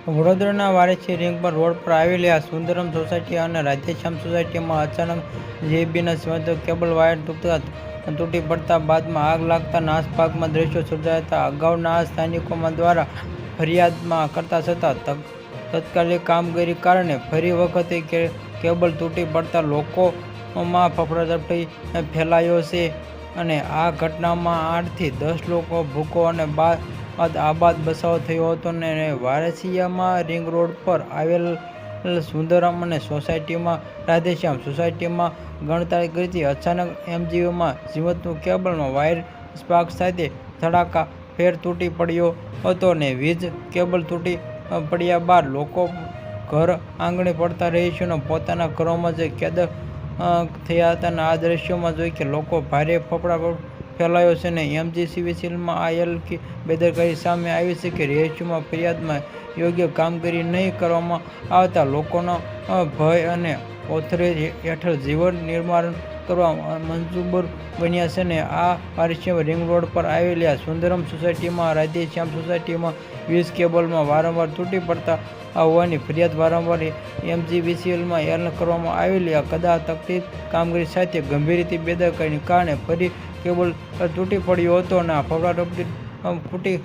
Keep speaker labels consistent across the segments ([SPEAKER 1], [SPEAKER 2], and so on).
[SPEAKER 1] વડોદરાના વારેસી રિંગ પર રોડ પર આવેલી આ સુંદરમ સોસાયટી અને રાધેશ્યામ સોસાયટીમાં અચાનક જેબીના સીમાંતો કેબલ વાયર તૂટી પડતા બાદમાં આગ લાગતા નાસભાગમાં દ્રશ્યો સર્જાયા. અગાઉના સ્થાનિકોમાં દ્વારા ફરિયાદમાં કરતા છતાં તાત્કાલિક કામગીરી કારણે ફરી વખતે કેબલ તૂટી પડતા લોકોમાં ફફડાટી ફેલાયો છે અને આ ઘટનામાં 8 થી 10 લોકો ભૂકો અને આબાદ બચાવ થયો હતો. વારસિયામાં રિંગ રોડ પર આવેલ સુંદરમ અને સોસાયટીમાં રાધેશ્યામ સોસાયટીમાં ગણતરીથી અચાનક એમજીવીમાં જીવંત કેબલમાં વાયર સ્પાર્ક સાથે ધડાકા ફેર તૂટી પડ્યો હતો અને વીજ કેબલ તૂટી પડ્યા બાદ લોકો ઘર આંગણે પડતા રહીશોને પોતાના ઘરોમાં જ કેદ થયા હતા. આ દ્રશ્યોમાં જોઈ કે લોકો ભારે ફફડાટ ફેલાયો છે અને એમજીસીવીસીએલમાં આ બેદરકારી સામે આવી છે કે રહીશોમાં ફરિયાદમાં યોગ્ય કામગીરી નહીં કરવામાં આવતા લોકોનો ભય અને ઓથોરિટી હેઠળ જીવન નિર્માણ કરવા મજબૂર બન્યા છે અને આ વારસિયા રિંગ રોડ પર આવેલી આ સુંદરમ સોસાયટીમાં રાધેશ્યામ સોસાયટીમાં વીજ કેબલમાં વારંવાર તૂટી પડતા હોવાની ફરિયાદ વારંવાર એમજીવીસીએલમાં એલાન કરવામાં આવેલી કદાચિત કામગીરી સાથે ગંભીર રીતે બેદરકારીને કારણે ફરી કેબલ તૂટી પડ્યો હતો અને ફફડાટી ફૂટી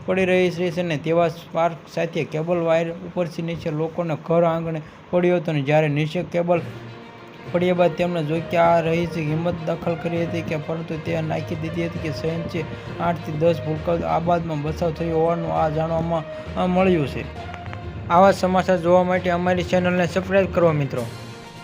[SPEAKER 1] પડી રહી છે અને તેવા સ્પાર્ક સાથે કેબલ વાયર ઉપરથી નીચે લોકોના ઘર આંગણે પડ્યો હતો. જ્યારે નીચે કેબલ પડ્યા બાદ તેમણે જોઈ કે આ રહીશે હિંમત દાખલ કરી હતી કે પરંતુ તે નાખી દીધી હતી કે સહેજે 8 થી 10 ભૂલકાઓ આબાદમાં બચાવ થયો હોવાનું જાણવામાં મળ્યું છે. આવા સમાચાર જોવા માટે અમારી ચેનલને સબસ્ક્રાઈબ કરો મિત્રો.